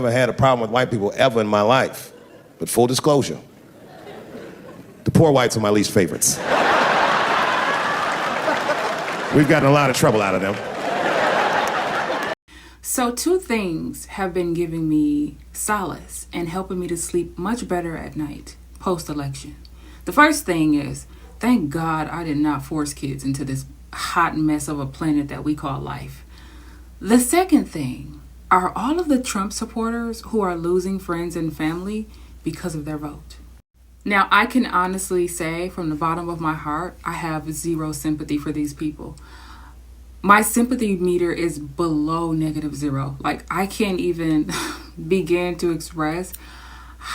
Never had a problem with white people ever in my life. But full disclosure, the poor whites are my least favorites. We've gotten a lot of trouble out of them. So 2 things have been giving me solace and helping me to sleep much better at night post-election. The first thing is, thank God I did not force kids into this hot mess of a planet that we call life. The second thing are all of the Trump supporters who are losing friends and family because of their vote. Now, I can honestly say from the bottom of my heart, I have zero sympathy for these people. My sympathy meter is below -0. Like, I can't even begin to express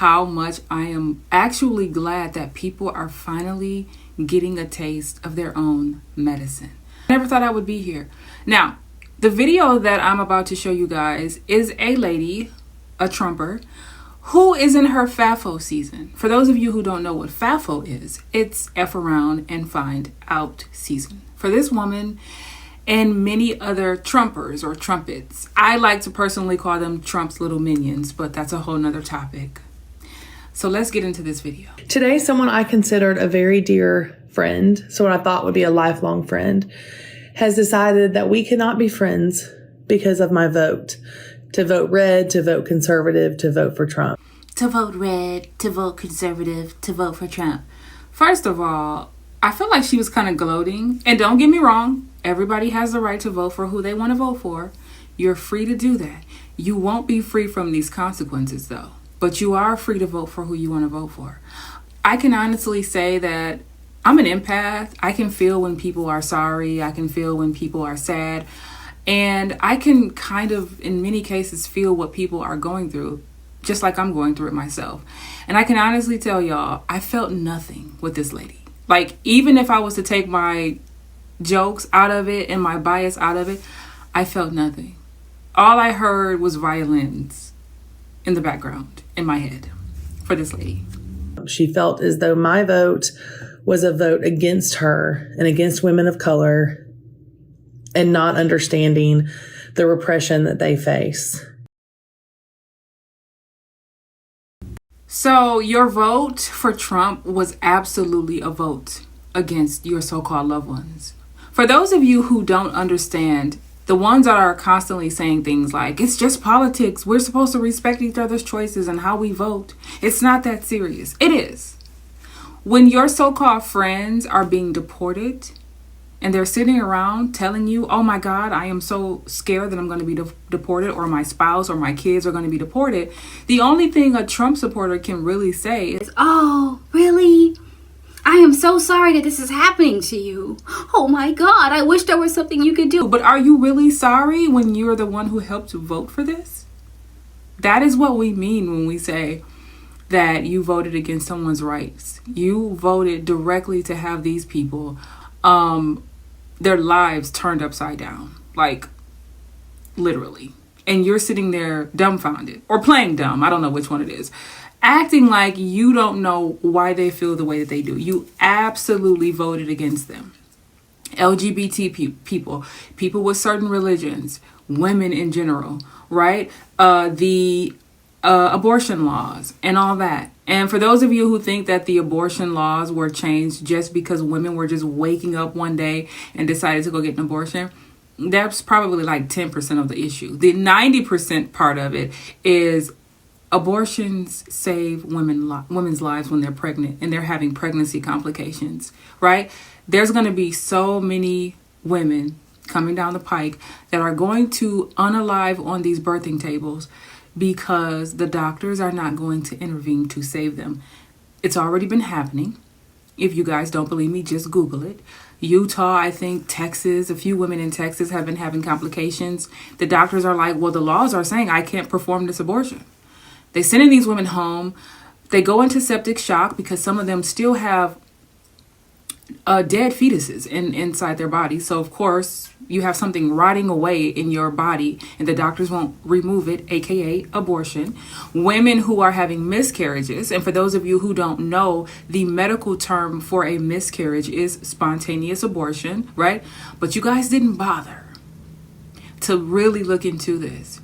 how much I am actually glad that people are finally getting a taste of their own medicine. I never thought I would be here. Now, the video that I'm about to show you guys is a lady, a Trumper, who is in her FAFO season. For those of you who don't know what FAFO is, it's F around and find out season. For this woman and many other Trumpers or Trumpets. I like to personally call them Trump's little minions, but that's a whole nother topic. So let's get into this video. Today, someone I considered a very dear friend, someone I thought would be a lifelong friend, has decided that we cannot be friends because of my vote. To vote red, to vote conservative, to vote for Trump. To vote red, to vote conservative, to vote for Trump. First of all, I feel like she was kind of gloating. And don't get me wrong, everybody has the right to vote for who they want to vote for. You're free to do that. You won't be free from these consequences, though. But you are free to vote for who you want to vote for. I can honestly say that I'm an empath. I can feel when people are sorry. I can feel when people are sad. And I can kind of, in many cases, feel what people are going through, just like I'm going through it myself. And I can honestly tell y'all, I felt nothing with this lady. Like, even if I was to take my jokes out of it and my bias out of it, I felt nothing. All I heard was violins in the background in my head for this lady. She felt as though my vote was a vote against her and against women of color and not understanding the repression that they face. So your vote for Trump was absolutely a vote against your so-called loved ones. For those of you who don't understand, the ones that are constantly saying things like, it's just politics, we're supposed to respect each other's choices and how we vote. It's not that serious. It is. When your so-called friends are being deported and they're sitting around telling you, oh my God, I am so scared that I'm going to be deported, or my spouse or my kids are going to be deported, the only thing a Trump supporter can really say is, oh, really? I am so sorry that this is happening to you. Oh my God, I wish there was something you could do. but are you really sorry when you're the one who helped vote for this? That is what we mean when we say that you voted against someone's rights. You voted directly to have these people their lives turned upside down, like literally. And you're sitting there dumbfounded or playing dumb. I don't know which one it is. Acting like you don't know why they feel the way that they do. You absolutely voted against them. LGBT people with certain religions, women in general, right? The abortion laws and all that. And for those of you who think that the abortion laws were changed just because women were just waking up one day and decided to go get an abortion, that's probably like 10% of the issue. The 90% part of it is abortions save women's lives when they're pregnant and they're having pregnancy complications, right? There's going to be so many women coming down the pike that are going to unalive on these birthing tables because the doctors are not going to intervene to save them. It's already been happening. If you guys don't believe me, just Google it. Utah, I think Texas, a few women in Texas have been having complications. The doctors are like, well, the laws are saying I can't perform this abortion. They sending these women home. They go into septic shock because some of them still have dead fetuses inside their body. So, of course, you have something rotting away in your body and the doctors won't remove it, aka abortion. Women who are having miscarriages, and for those of you who don't know, the medical term for a miscarriage is spontaneous abortion, right? But you guys didn't bother to really look into this.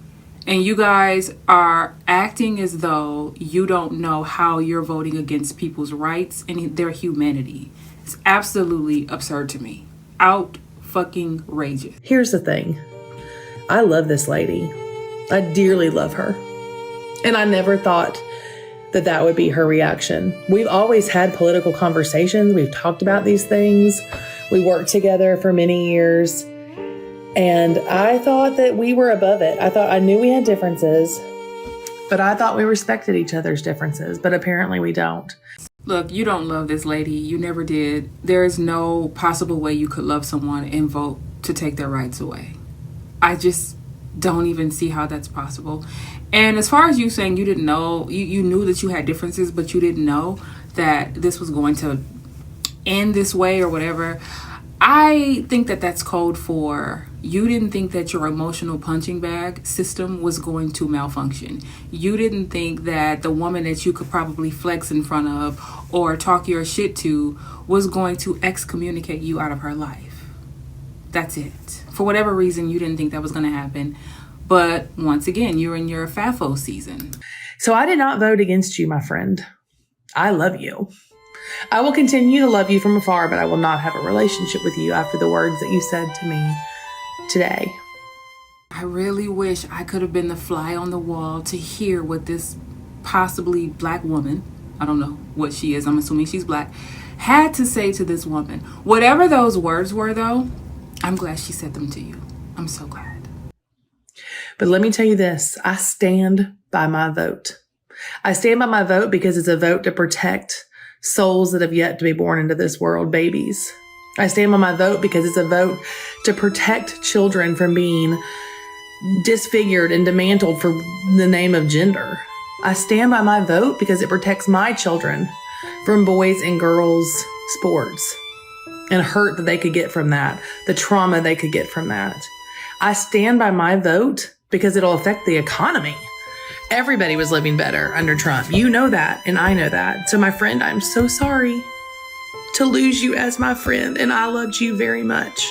And you guys are acting as though you don't know how you're voting against people's rights and their humanity. It's absolutely absurd to me. Out fucking rageous. Here's the thing. I love this lady. I dearly love her. And I never thought that that would be her reaction. We've always had political conversations. We've talked about these things. We worked together for many years. And I thought that we were above it. I knew we had differences, but I thought we respected each other's differences, but apparently we don't. Look, you don't love this lady. You never did. There is no possible way you could love someone and vote to take their rights away. I just don't even see how that's possible. And as far as you saying you didn't know, you knew that you had differences, but you didn't know that this was going to end this way or whatever. I think that that's code for you didn't think that your emotional punching bag system was going to malfunction. You didn't think that the woman that you could probably flex in front of or talk your shit to was going to excommunicate you out of her life. That's it. For whatever reason, you didn't think that was going to happen. But once again, you're in your FAFO season. So I did not vote against you, my friend. I love you. I will continue to love you from afar, but I will not have a relationship with you after the words that you said to me today. I really wish I could have been the fly on the wall to hear what this possibly black woman, I don't know what she is, I'm assuming she's black, had to say to this woman. Whatever those words were, though, I'm glad she said them to you. I'm so glad. But let me tell you this, I stand by my vote. I stand by my vote because it's a vote to protect souls that have yet to be born into this world, babies. I stand by my vote because it's a vote to protect children from being disfigured and demantled for the name of gender. I stand by my vote because it protects my children from boys and girls sports and hurt that they could get from that, the trauma they could get from that. I stand by my vote because it'll affect the economy. Everybody was living better under Trump. You know that, and I know that. So my friend, I'm so sorry to lose you as my friend, and I loved you very much.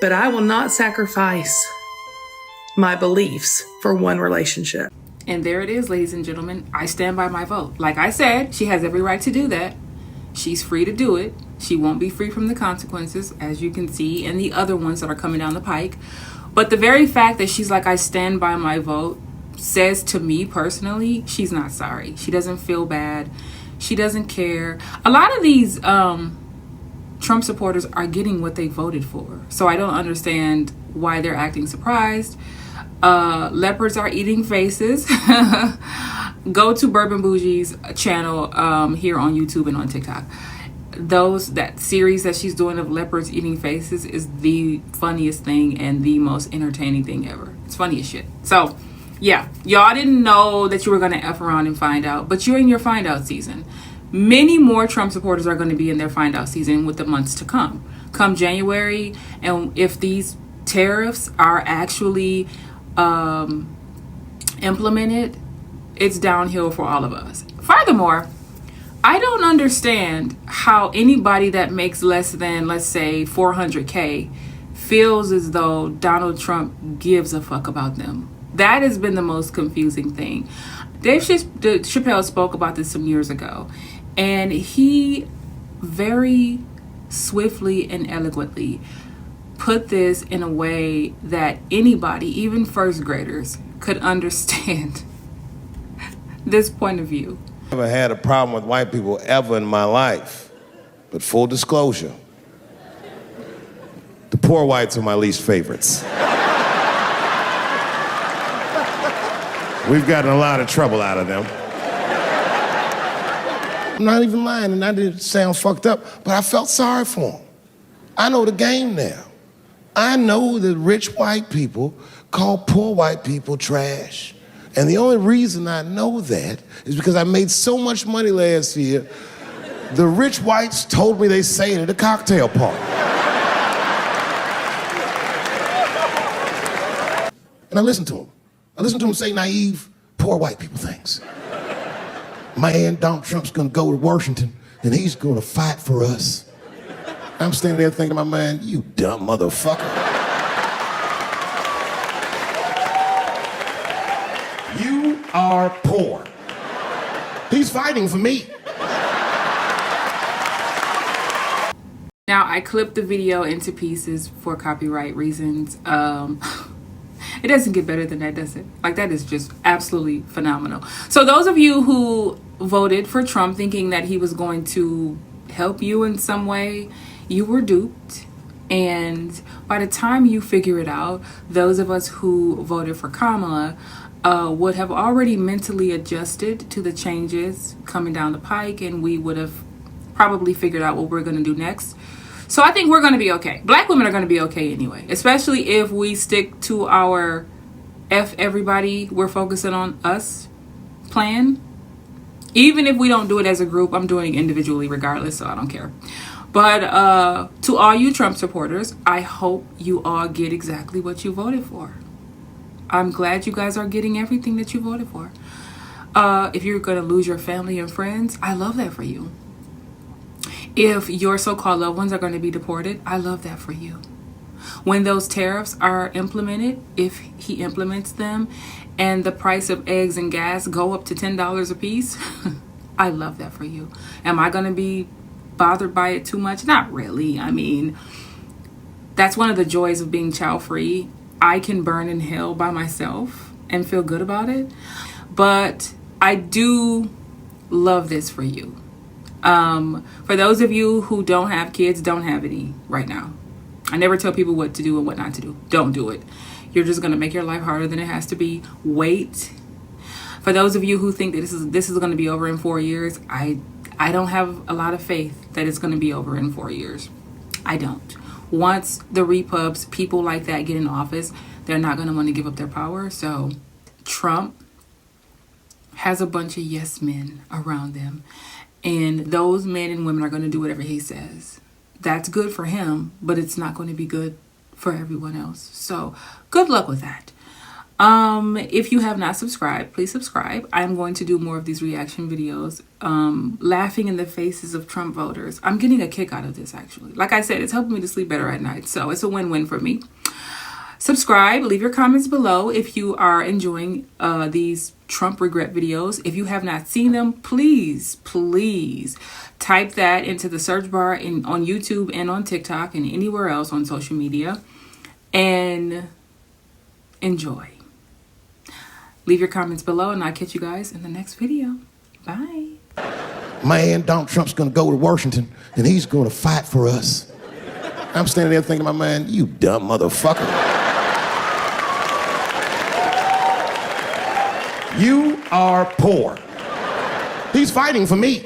But I will not sacrifice my beliefs for one relationship. And there it is, ladies and gentlemen. I stand by my vote. Like I said, she has every right to do that. She's free to do it. She won't be free from the consequences, as you can see, and the other ones that are coming down the pike. But the very fact that she's like, I stand by my vote, says to me personally, she's not sorry. She doesn't feel bad. She doesn't care. A lot of these Trump supporters are getting what they voted for. So I don't understand why they're acting surprised. Leopards are eating faces. Go to Bourbon Bougie's channel here on YouTube and on TikTok. That series that she's doing of leopards eating faces is the funniest thing and the most entertaining thing ever. It's funny as shit. So yeah, y'all didn't know that you were going to F around and find out, but you're in your find out season. Many more Trump supporters are going to be in their find out season with the months to come. Come January, and if these tariffs are actually implemented, it's downhill for all of us. Furthermore, I don't understand how anybody that makes less than, let's say, 400K feels as though Donald Trump gives a fuck about them. That has been the most confusing thing. Dave Chappelle spoke about this some years ago, and he very swiftly and eloquently put this in a way that anybody, even first graders, could understand this point of view. I've never had a problem with white people ever in my life, but full disclosure, the poor whites are my least favorites. We've gotten a lot of trouble out of them. I'm not even lying, and I didn't sound fucked up, but I felt sorry for them. I know the game now. I know that rich white people call poor white people trash. And the only reason I know that is because I made so much money last year, the rich whites told me they say it at a cocktail party. And I listened to them. I listened to them say naive, poor white people things. Man, Donald Trump's gonna go to Washington and he's gonna fight for us. I'm standing there thinking to my mind, you dumb motherfucker. are poor. He's fighting for me. Now, I clipped the video into pieces for copyright reasons. It doesn't get better than that, does it? Like, that is just absolutely phenomenal. So those of you who voted for Trump thinking that he was going to help you in some way, you were duped. And by the time you figure it out, those of us who voted for Kamala would have already mentally adjusted to the changes coming down the pike, and we would have probably figured out what we're going to do next. So I think we're going to be okay. Black women are going to be okay anyway, especially if we stick to our F everybody, we're focusing on us plan. Even if we don't do it as a group, I'm doing it individually regardless, so I don't care. But to all you Trump supporters, I hope you all get exactly what you voted for. I'm glad you guys are getting everything that you voted for. If you're going to lose your family and friends, I love that for you. If your so-called loved ones are going to be deported, I love that for you. When those tariffs are implemented, if he implements them, and the price of eggs and gas go up to $10 a piece, I love that for you. Am I going to be bothered by it too much? Not really. I mean, that's one of the joys of being child-free. I can burn in hell by myself and feel good about it. But I do love this for you. For those of you who don't have kids, don't have any right now. I never tell people what to do and what not to do. Don't do it. You're just going to make your life harder than it has to be. Wait. For those of you who think that this is going to be over in 4 years, I don't have a lot of faith that it's going to be over in 4 years. I don't. Once the repubs, people like that get in office, they're not going to want to give up their power. So Trump has a bunch of yes men around them. And those men and women are going to do whatever he says. That's good for him, but it's not going to be good for everyone else. So good luck with that. If you have not subscribed, please subscribe. I'm going to do more of these reaction videos, laughing in the faces of Trump voters. I'm getting a kick out of this, actually. Like I said, it's helping me to sleep better at night. So it's a win-win for me. Subscribe, leave your comments below if you are enjoying these Trump regret videos. If you have not seen them, please type that into the search bar on YouTube and on TikTok and anywhere else on social media and enjoy. Leave your comments below and I'll catch you guys in the next video. Bye. Man, Donald Trump's gonna go to Washington and he's gonna fight for us. I'm standing there thinking, my man, you dumb motherfucker. You are poor. He's fighting for me.